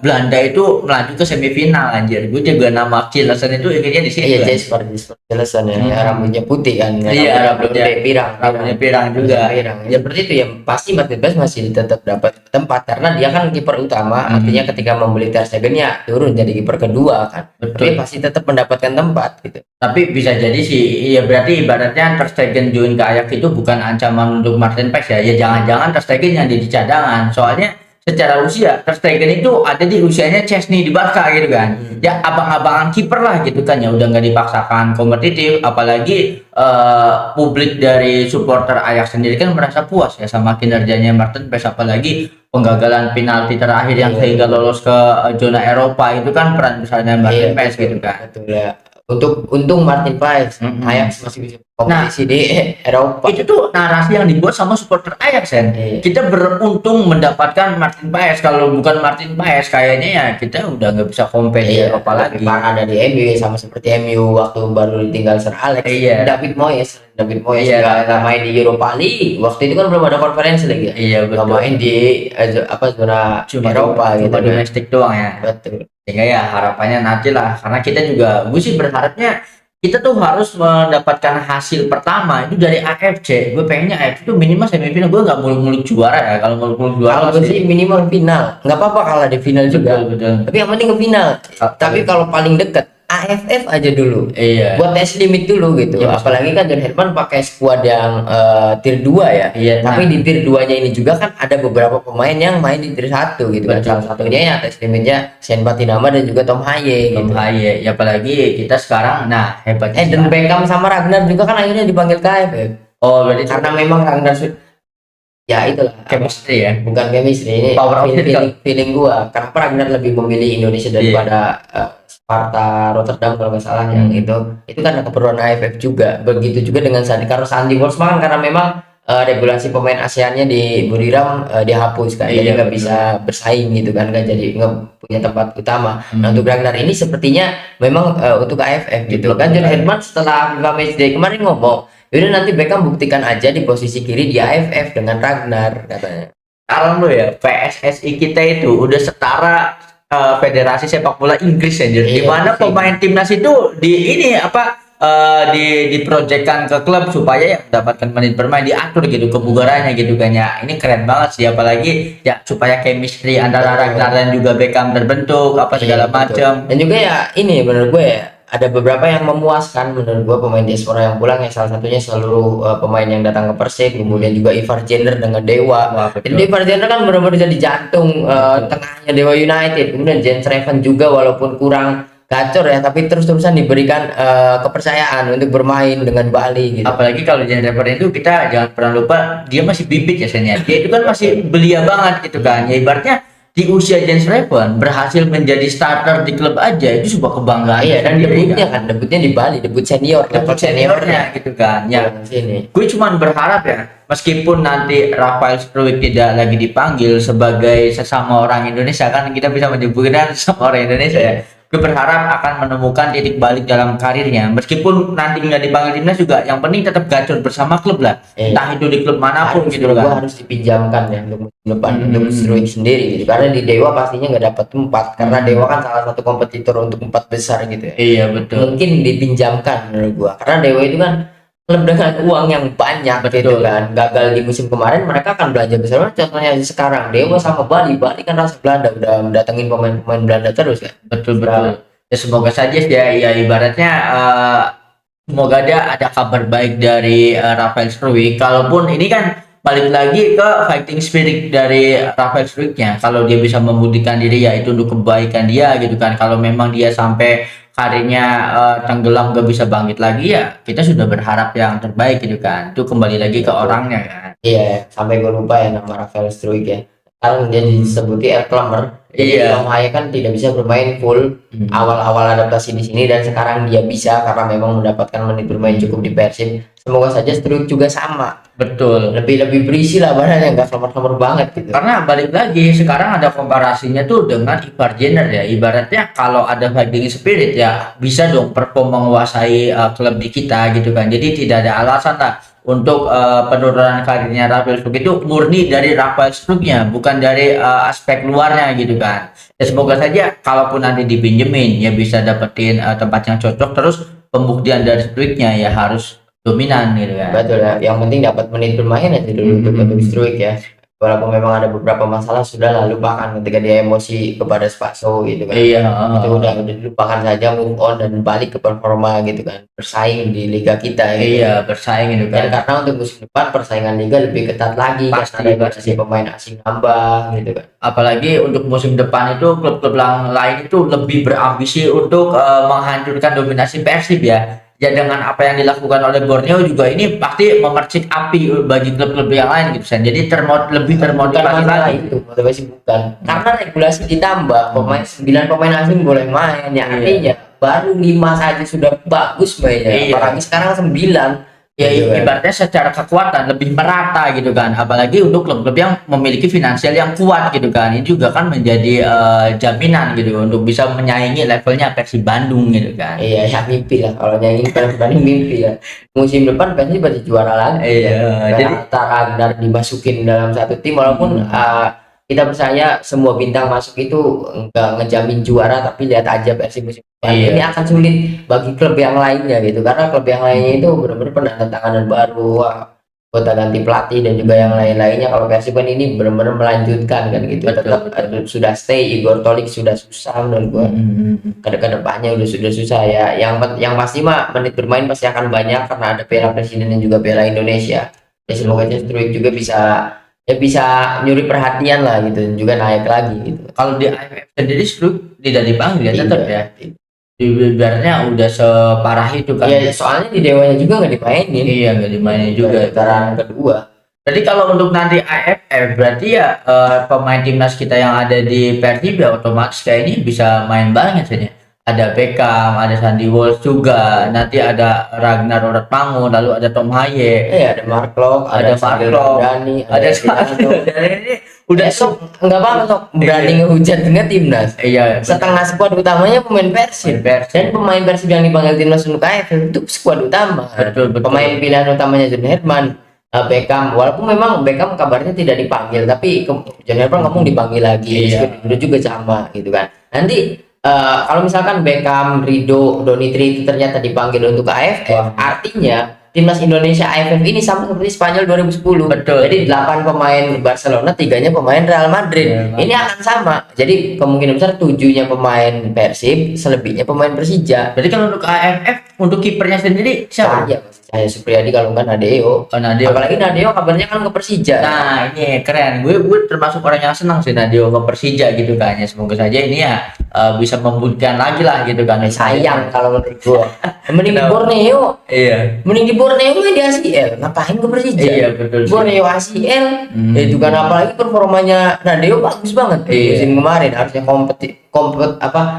Belanda itu melaju ke semifinal anjir. Gue juga nama Cilesen itu ingatnya di situ. Iya, Jesper Cilesen ya, rambutnya putih kan. Iya, rambutnya pirang juga. Ya seperti itu ya, pasti Martin Paes masih tetap dapat tempat karena dia kan kiper utama. Artinya ketika membeli Ter Stegen ya turun jadi kiper kedua kan. Tapi pasti tetap mendapatkan tempat gitu. Tapi bisa jadi sih, ya berarti ibaratnya Ter Stegen join ke Ajax itu bukan ancaman untuk Martin Paes ya. Ya jangan-jangan Ter Stegen yang jadi cadangan. Soalnya secara usia Ter Stegen itu ada di usianya Chesney di Barca gitu kan. Ya abang-abangan kiper lah gitu kan, ya udah nggak dipaksakan kompetitif, apalagi publik dari supporter Ajax sendiri kan merasa puas ya sama kinerjanya Martin Paes, apalagi penggagalan penalti terakhir yang sehingga lolos ke zona Eropa itu kan peran besarnya Martin Paes gitu kan. Betul ya. Untung Martin Paes Ajax masih bisa kompetisi di Eropa. Itu tuh narasi yang dibuat sama supporter Ajax kan. Kita beruntung mendapatkan Martin Paes, kalau bukan Martin Paes kayaknya ya kita udah nggak bisa kompet di Eropa lagi. Karena ada di MU sama seperti MU waktu baru ditinggal Sir Alex. David Moyes nggak main di Europa League. Waktu itu kan belum ada konferensi lagi ya. Iya betul. Nggak main di zona Eropa gitu. Cuma domestik doang ya. Betul. Sehingga ya harapannya nanti lah, karena kita juga gue sih berharapnya kita tuh harus mendapatkan hasil pertama itu dari AFC. Gue pengennya AFC itu minimal semifinal. Gue nggak muluk-muluk juara ya. Kalau muluk-muluk juara kalau sih minimal final, nggak apa-apa kalah di final juga. Betul. Tapi yang penting ke final. Tapi kalau paling dekat AFF aja dulu. Iya. Buat tes limit dulu gitu. Ya, apalagi kan John Herman pakai skuad yang tier 2 ya. Iya, tapi di tier 2-nya ini juga kan ada beberapa pemain yang main di tier 1 gitu kan. Salah satunya ya tes limitnya Sen Patinama dan juga Tom Haye gitu. Haye. Ya apalagi kita sekarang hebatnya dan Beckham sama Ragnar juga kan akhirnya dipanggil ke AFF. Oh, berarti karena memang Ragnar ya itulah chemistry ya. Bukan chemistry, ini power feeling gua. Kenapa Ragnar lebih memilih Indonesia daripada Sparta Rotterdam kalau nggak salah yang itu kan keperluan AFF juga. Begitu juga dengan Sandy Wolfsman kan, karena memang regulasi pemain ASEAN-nya di Buriram dihapus kan, jadi nggak bisa bersaing gitu kan, nggak punya tempat utama. Nah untuk Ragnar ini sepertinya memang untuk AFF gitu kan. John Herman setelah FIFA Matchday kemarin ngomong, yaudah nanti Beckham buktikan aja di posisi kiri di AFF dengan Ragnar katanya. Sekarang lo ya PSSI kita itu udah setara Federasi Sepak Bola Inggris anjir. Di mana pemain timnas itu diprojekkan ke klub supaya ya mendapatkan menit bermain, diatur gitu kebugarannya gitu kan ya. Ini keren banget sih, apalagi ya supaya chemistry antara Ragnar dan juga Beckham terbentuk apa segala Iya, betul. macam. Dan juga ya ini menurut gue ya ada beberapa yang memuaskan menurut gue pemain diaspora yang pulang ya, salah satunya seluruh pemain yang datang ke Persib, kemudian juga Ivar Jenner dengan Dewa. Wah, Jadi betul. Ivar Jenner kan benar-benar jadi jantung tengahnya Dewa United. Kemudian Jens Reven juga walaupun kurang gacor ya, tapi terus-terusan diberikan kepercayaan untuk bermain dengan Bali gitu. Apalagi kalau Jan Rever itu kita jangan pernah lupa dia masih bibit ya Sen ya. Dia itu kan masih belia banget gitu kan. Ya ibaratnya di usia Jens Reven berhasil menjadi starter di klub aja itu sebuah kebanggaan. Iya, dan tersendiri, debutnya di Bali, debut senior, debut seniornya gitu kan. Ya, pulang sini. gue cuman berharap ya, meskipun nanti Rafael Struijk tidak lagi dipanggil sebagai sesama orang Indonesia, kan kita bisa menyebutnya sesama orang Indonesia ya. Gue berharap akan menemukan titik balik dalam karirnya, meskipun nanti nggak dipanggil timnas juga, yang penting tetap gacor bersama klub lah, entah itu di klub manapun Harus gitu gua kan. harus dipinjamkan ya untuk musim depan untuk Struijk sendiri gitu, karena di Dewa pastinya nggak dapat tempat karena Dewa kan salah satu kompetitor untuk empat besar gitu ya. Iya betul. Mungkin dipinjamkan menurut gua karena Dewa itu kan klub dengan uang yang banyak gitu Betul. kan. Gagal di musim kemarin mereka akan belanja besar. Contohnya sekarang Dewa sama Bali kan rasa Belanda udah mendatengin pemain-pemain Belanda terus kan. Betul betul. Ya semoga saja ya, ya ibaratnya semoga ada kabar baik dari Rafael Struijk. Kalaupun ini kan balik lagi ke fighting spirit dari Rafael Struijnya. Kalau dia bisa membuktikan diri ya itu untuk kebaikan dia gitu kan. Kalau memang dia sampai karirnya tenggelam gak bisa bangkit lagi ya kita sudah berharap yang terbaik gitu kan. Itu kembali lagi ke Betul. orangnya kan. Iya, sampai gue lupa ya nama Rafael Struijk ya. Sekarang dia disebutnya Elklemmer. Jadi Iya. Tom Haye kan tidak bisa bermain full awal-awal adaptasi di sini dan sekarang dia bisa karena memang mendapatkan menit bermain cukup di Persib. Semoga saja Struijk juga sama. Betul. Lebih berisi lah badannya, nggak nomor-nomor banget gitu. Karena balik lagi sekarang ada komparasinya tuh dengan Ivar Jenner ya, ibaratnya kalau ada fighting spirit ya bisa dong perform menguasai klub di kita gitu kan. Jadi tidak ada alasan lah untuk penurunan karirnya Rafael Struijk itu murni dari Rafael Struijnya, bukan dari aspek luarnya gitu kan. Ya semoga saja kalaupun nanti dipinjemin ya bisa dapetin tempat yang cocok, terus pembuktian dari Struijnya ya harus dominan gitu kan. Betul ya, yang penting dapat menit bermain aja dulu untuk Struijk ya. Walaupun memang ada beberapa masalah sudah lah lupakan ketika dia emosi kepada Spaso gitu kan. Iya. Itu udah dilupakan saja, move on dan balik ke performa gitu kan, bersaing di liga kita gitu. Iya bersaing gitu Dan kan. karena untuk musim depan persaingan liga lebih ketat lagi Pasti, karena ada pasti. pemain asing nambah gitu kan. Apalagi untuk musim depan itu klub-klub yang lain itu lebih berambisi untuk menghancurkan dominasi Persib ya. Ya dengan apa yang dilakukan oleh Borneo juga ini pasti memercik api bagi klub-klub yang lain gitu Sen. Jadi lebih Bukan termotivasi masalah lagi. itu, motivasi bukan. Karena regulasi ditambah, 9 pemain asing boleh main, ya artinya baru 5 saja sudah bagus mainnya. Iya. Apalagi sekarang 9. Ya Gitu kan. ibaratnya secara kekuatan lebih merata gitu kan. Apalagi untuk klub-klub yang memiliki finansial yang kuat gitu kan. Ini juga kan menjadi jaminan gitu untuk bisa menyaingi levelnya Persib Bandung gitu kan. Iya, ya mimpi lah kalau nyanyi Persibandung mimpi ya. Musim depan Persib pasti juara lagi. Iya, jadi Ragnar dimasukin dalam satu tim walaupun kita percaya semua bintang masuk itu enggak ngejamin juara, tapi lihat aja Persib musim depan. Iya. Ini akan sulit bagi klub yang lainnya gitu karena klub yang lainnya itu benar-benar penandatanganan baru, kota ganti pelatih dan juga yang lain-lainnya. Kalau Persib kan ini benar-benar melanjutkan kan gitu. Betul, Tetap betul. sudah stay, Igor Tolik sudah susah menurut gua. Ke depannya sudah susah ya. Yang pasti mah menit bermain pasti akan banyak karena ada Piala Presiden dan juga Piala Indonesia. Ya semoga Struijk juga bisa nyuri perhatian lah gitu dan juga naik lagi gitu. Kalau di AFF sendiri Struijk tidak dipanggil ya tetap ya. Tidak. Ibaratnya udah separah itu kan. Iya, soalnya di Dewanya juga nggak dimainin. Iya nggak dimainin juga. Putaran kedua. Berarti kalau untuk nanti AFF berarti ya pemain timnas kita yang ada di Persib ya otomatis kayak ini bisa main bareng ya Sen ya. Ada Beckham, ada Sandy Walsh juga, nanti ada Ragnar Oratmangun, lalu ada Tom Haye, Ada Mark Locke, ada Mark Locke, Dani, ada Sandy. Ini udah sok nggak apa-apa sok berani ngehujat dengan timnas. iya Setengah skuad utamanya pemain Persib. Dan pemain Persib yang dipanggil timnas untuk AFF itu skuad utama. Betul. Pemain pilihan utamanya John Herman, Beckham. Walaupun memang Beckham kabarnya tidak dipanggil, tapi John Herman ngomong dipanggil lagi. Iya. Udah juga sama gitu kan. Nanti Kalau misalkan Beckham, Rido, Donitri itu ternyata dipanggil untuk AFF, artinya timnas Indonesia AFF ini sama seperti Spanyol 2010. Betul. Jadi 8 pemain Barcelona, 3-nya pemain Real Madrid. Real Madrid. Ini akan sama. Jadi kemungkinan besar 7-nya pemain Persib, selebihnya pemain Persija. Berarti kalau untuk AFF untuk kipernya sendiri siapa? Saya Supriyadi, kalau enggak Nadeo. Oh, Nadeo. Apalagi Nadeo kabarnya kan ke Persija. Nah, ini keren. Gue termasuk orang yang senang sih Nadeo ke Persija gitu kan. Ya semoga saja ini ya bisa membuktikan lagi lah gitu kan. Sayang kalau menurut gua. Mending di Kenapa? Borneo. Iya. Mending di Borneo main di ACL. Ngapain ke Persija? Iya, betul sih. Borneo ACL. Itu kan apalagi performanya Nadeo bagus banget Iya. musim kemarin, harusnya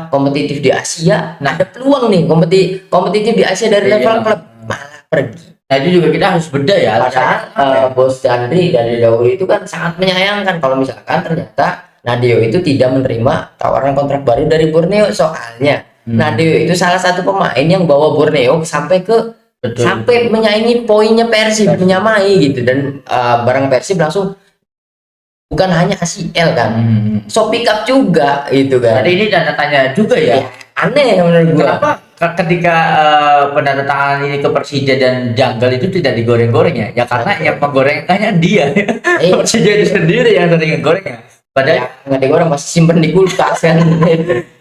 kompetitif di Asia. Nah, ada peluang nih kompetitif di Asia dari Iya. level klub, malah pergi. Nah, itu juga kita harus beda ya. Padahal bos Dandri dari dahulu itu kan sangat menyayangkan kalau misalkan ternyata Nadeo itu tidak menerima tawaran kontrak baru dari Borneo. Soalnya Nadeo itu salah satu pemain yang bawa Borneo sampai Betul. sampai menyaingi poinnya Persib, menyamai gitu. Dan barang Persib langsung bukan hanya ACL kan, Shopee Cup juga itu kan. Jadi ini tanda tanya juga ya. Aneh menurut gua. Kenapa ketika penandatangan ini ke Persija dan Janggal itu tidak digoreng-goreng ya? Ya karena yang penggorengnya dia. Persija itu sendiri yang sering ngegorengnya. Padahal Nggak digoreng, masih simpen di kulkas kan.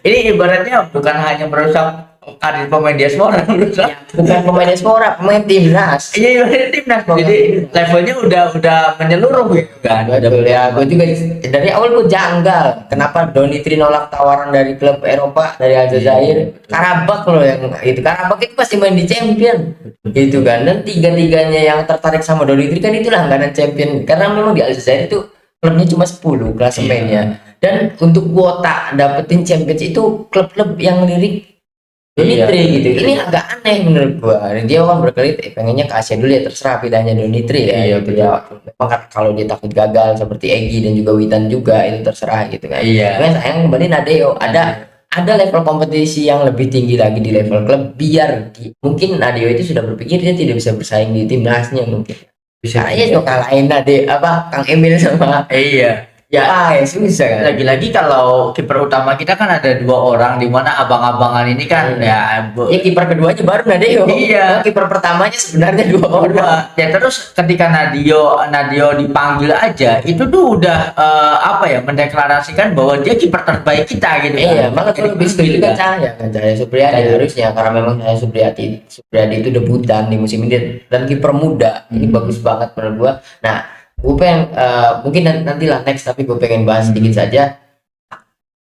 ini ibaratnya bukan hanya merusak karir pemain diaspora, merusak. Bukan pemain diaspora, pemain timnas. Iya, ibaratnya timnas. Jadi levelnya udah menyeluruh gitu kan. Betul ya, gue juga dari awal gue janggal. Kenapa Donitri nolak tawaran dari klub Eropa, dari Aljazair? Karabak loh yang itu. Karabak itu pasti main di Champion, gitu kan. Dan tiga-tiganya yang tertarik sama Donitri kan itu langganan Champion. Karena memang di Aljazair itu klubnya cuma 10 klasemennya. Dan untuk kuota dapetin Champions itu klub-klub yang lirik Donitri gitu. Ini agak aneh menurut gua. Dia kan berkelit pengennya ke Asia dulu, ya terserah pilihannya Donitri ya. Iya, gitu betul. ya. Memang kan kalau dia takut gagal seperti Egy dan juga Witan juga, itu terserah gitu kan. Iya. Cuman sayang kembali Nadeo ada level kompetisi yang lebih tinggi lagi di level klub, biar mungkin Nadeo itu sudah berpikir dia tidak bisa bersaing di timnasnya mungkin. Bisa Kayaknya tuh kalahin Nadeo Kang Emil sama Iya. Ya, ya susah kan. lagi-lagi kalau kiper utama kita kan ada 2 orang, di mana abang-abangan ini kan ya Ya kiper keduanya baru Nadeo. Iya. Kiper pertamanya sebenarnya 2 orang. ya terus ketika Nadio dipanggil aja itu tuh udah apa ya, mendeklarasikan bahwa dia kiper terbaik kita gitu kan. Iya, malah kalau lebih setuju kan Cahaya Supriyadi Cahaya. harusnya, karena memang Cahaya Supriyadi itu debutan di musim ini dan kiper muda. Ini bagus banget menurut gua. Nah, gue pengen mungkin nantilah next, tapi gue pengen bahas sedikit saja.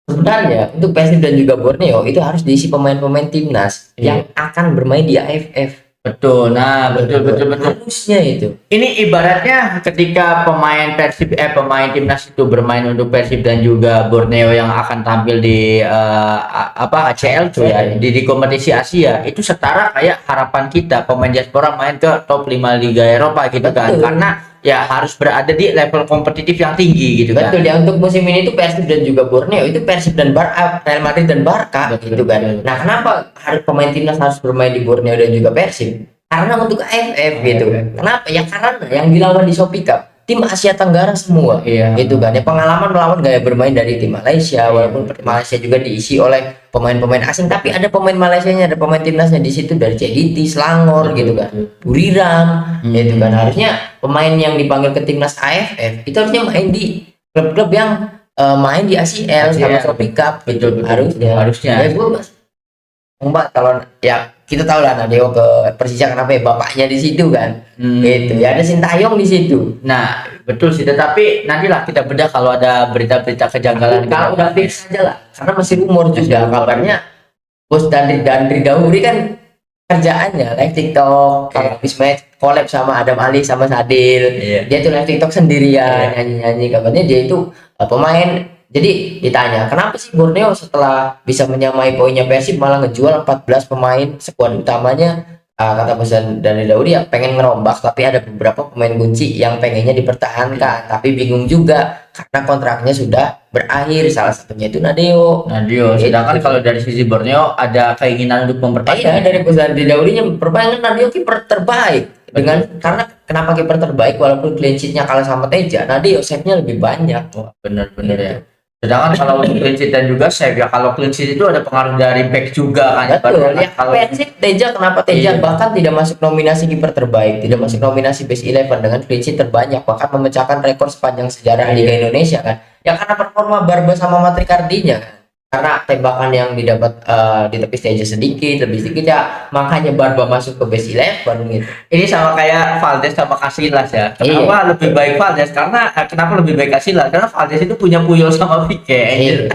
Sebenarnya untuk Persib dan juga Borneo itu harus diisi pemain-pemain timnas yang akan bermain di AFF. Betul. Nah, betul. Harusnya itu. Ini ibaratnya ketika pemain timnas itu bermain untuk Persib dan juga Borneo yang akan tampil di ACL tuh ya, di kompetisi Asia, itu setara kayak harapan kita pemain diaspora main ke top 5 Liga Eropa gitu kan. Betul. Karena ya harus berada di level kompetitif yang tinggi gitu kan. Betul ya, untuk musim ini itu Persib dan juga Borneo itu Persib dan Real Madrid dan Barca Betul, gitu kan. betul. Nah, kenapa pemain timnas harus bermain di Borneo dan juga Persib? Karena untuk AFF gitu kan. Kenapa? Ya karena yang dilawan di Shopee Cup tim Asia Tenggara semua. Iya. Gitu kan. Ya pengalaman melawan gaya bermain dari tim Malaysia, walaupun Malaysia juga diisi oleh pemain-pemain asing, tapi ada pemain Malaysianya, ada pemain timnasnya di situ dari CDT, Selangor gitu kan. Buriram gitu kan. Harusnya pemain yang dipanggil ke timnas AFF itu harusnya main di klub-klub yang main di ACL sama Shopee Cup gitu. Betul. Ya Harusnya. gue Mbak, kalau ya kita tahu lah Nadeo ke Persija kenapa ya, bapaknya di situ kan. Gitu. Ya ada Sintayong di situ. Nah, betul sih, tetapi nantilah kita bedah kalau ada berita-berita kejanggalan. Kalau udah fix aja lah, karena masih rumor juga kabarnya bos Dandri Dahuri kan kerjaannya live TikTok, kalau habis match collab sama Adam Ali sama Sadil. Dia tuh live TikTok sendirian, nyanyi-nyanyi. Kabarnya dia itu pemain. Jadi ditanya, kenapa sih Borneo setelah bisa menyamai poinnya Persib malah ngejual 14 pemain skuad utamanya? Kata pesan dari Daudi ya pengen ngerombak, tapi ada beberapa pemain kunci yang pengennya dipertahankan, tapi bingung juga karena kontraknya sudah berakhir. Salah satunya itu Nadeo. Sedangkan kalau dari sisi Borneo ada keinginan untuk mempertahankan. Iya, dari pesan dari Daudi permainan Nadeo kiper terbaik. Karena kenapa kiper terbaik walaupun clean sheet-nya kalah sama Teja, Nadeo save-nya lebih banyak. Benar-benar ya. Sedangkan kalau untuk clean sheet dan juga save ya, kalau clean sheet itu ada pengaruh dari back juga kan. Betul, Ibaratnya ya kalau Persib Teja, kenapa Iya. Teja bahkan tidak masuk nominasi kiper terbaik, tidak masuk nominasi best 11 dengan clean sheet terbanyak, bahkan memecahkan rekor sepanjang sejarah Iya. Liga Indonesia kan. Ya karena performa Barba sama Matrikardinya kan. Karena tembakan yang didapat di tepis Teja sedikit, lebih sedikit ya, makanya Barba masuk ke best 11 gitu. ini sama kayak Valdes sama Casillas ya. Kenapa Iya. lebih baik Valdes? Karena kenapa lebih baik Casillas? Karena Valdes itu punya Puyol sama Pique. Iya.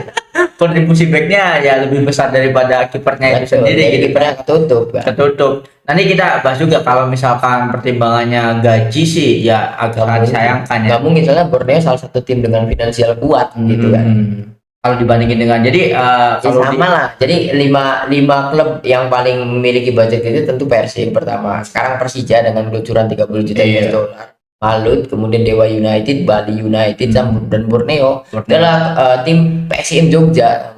Kontribusi backnya ya lebih besar daripada kipernya itu Betul, sendiri jadi gitu. kipernya ketutup kan. Ketutup. Nanti kita bahas juga kalau misalkan pertimbangannya gaji sih ya agak disayangkan ya. Nggak mungkin, soalnya Borneo salah satu tim dengan finansial kuat gitu kan. Kalau dibandingin dengan jadi Ya kalau sama lah. Jadi lima klub yang paling memiliki budget itu tentu Persib pertama. Sekarang Persija dengan kucuran 30 juta Iya. US dollar. Malut, kemudian Dewa United, Bali United, dan Borneo Borneo. adalah tim PSM Jogja.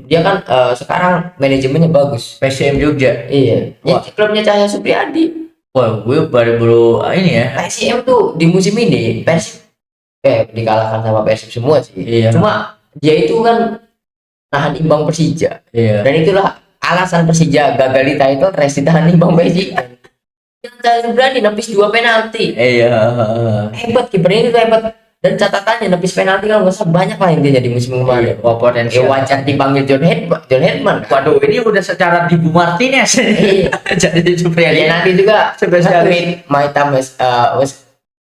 Dia kan sekarang manajemennya bagus. PSM Jogja. Iya. Wah. Ya, klubnya Cahya Supriyadi. Wah, gue baru ini ya. PSM tuh di musim ini Persib dikalahkan sama Persib semua sih. Iya. Cuma dia itu kan nahan imbang Persija. Iya. Dan itulah alasan Persija gagal di title race, ditahan imbang Persija. Yang terakhir berani nepis 2 penalti. Iya. Hebat kipernya itu hebat. Dan catatannya nepis penalti kalau nggak salah banyak lah intinya di musim kemarin. Wah, potensial. Wajar dipanggil John Hedman. Waduh, ini udah secara Dibu Martinez. Iya. Jadi Supriyadi. Ya nanti juga Spesialis.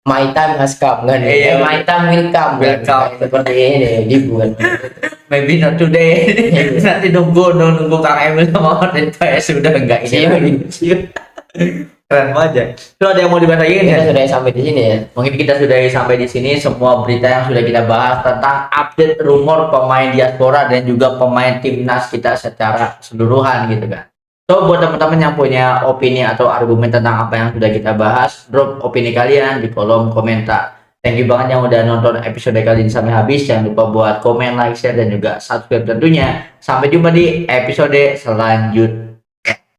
my time has come kan. Iya. My time will come. Will kan. come. Seperti ini dibuat. Maybe not today. Nanti nunggu Kang Emil sama Martin PS sudah enggak ini. Keren banget. Terus ada yang mau dibahas lagi Kita nggak? sudah sampai di sini ya. Mungkin kita sudah sampai di sini semua berita yang sudah kita bahas tentang update rumor pemain diaspora dan juga pemain timnas kita secara keseluruhan gitu kan. So buat teman-teman yang punya opini atau argumen tentang apa yang sudah kita bahas, drop opini kalian di kolom komentar. Thank you banget yang udah nonton episode kali ini sampai habis. Jangan lupa buat komen, like, share, dan juga subscribe tentunya. Sampai jumpa di episode selanjutnya.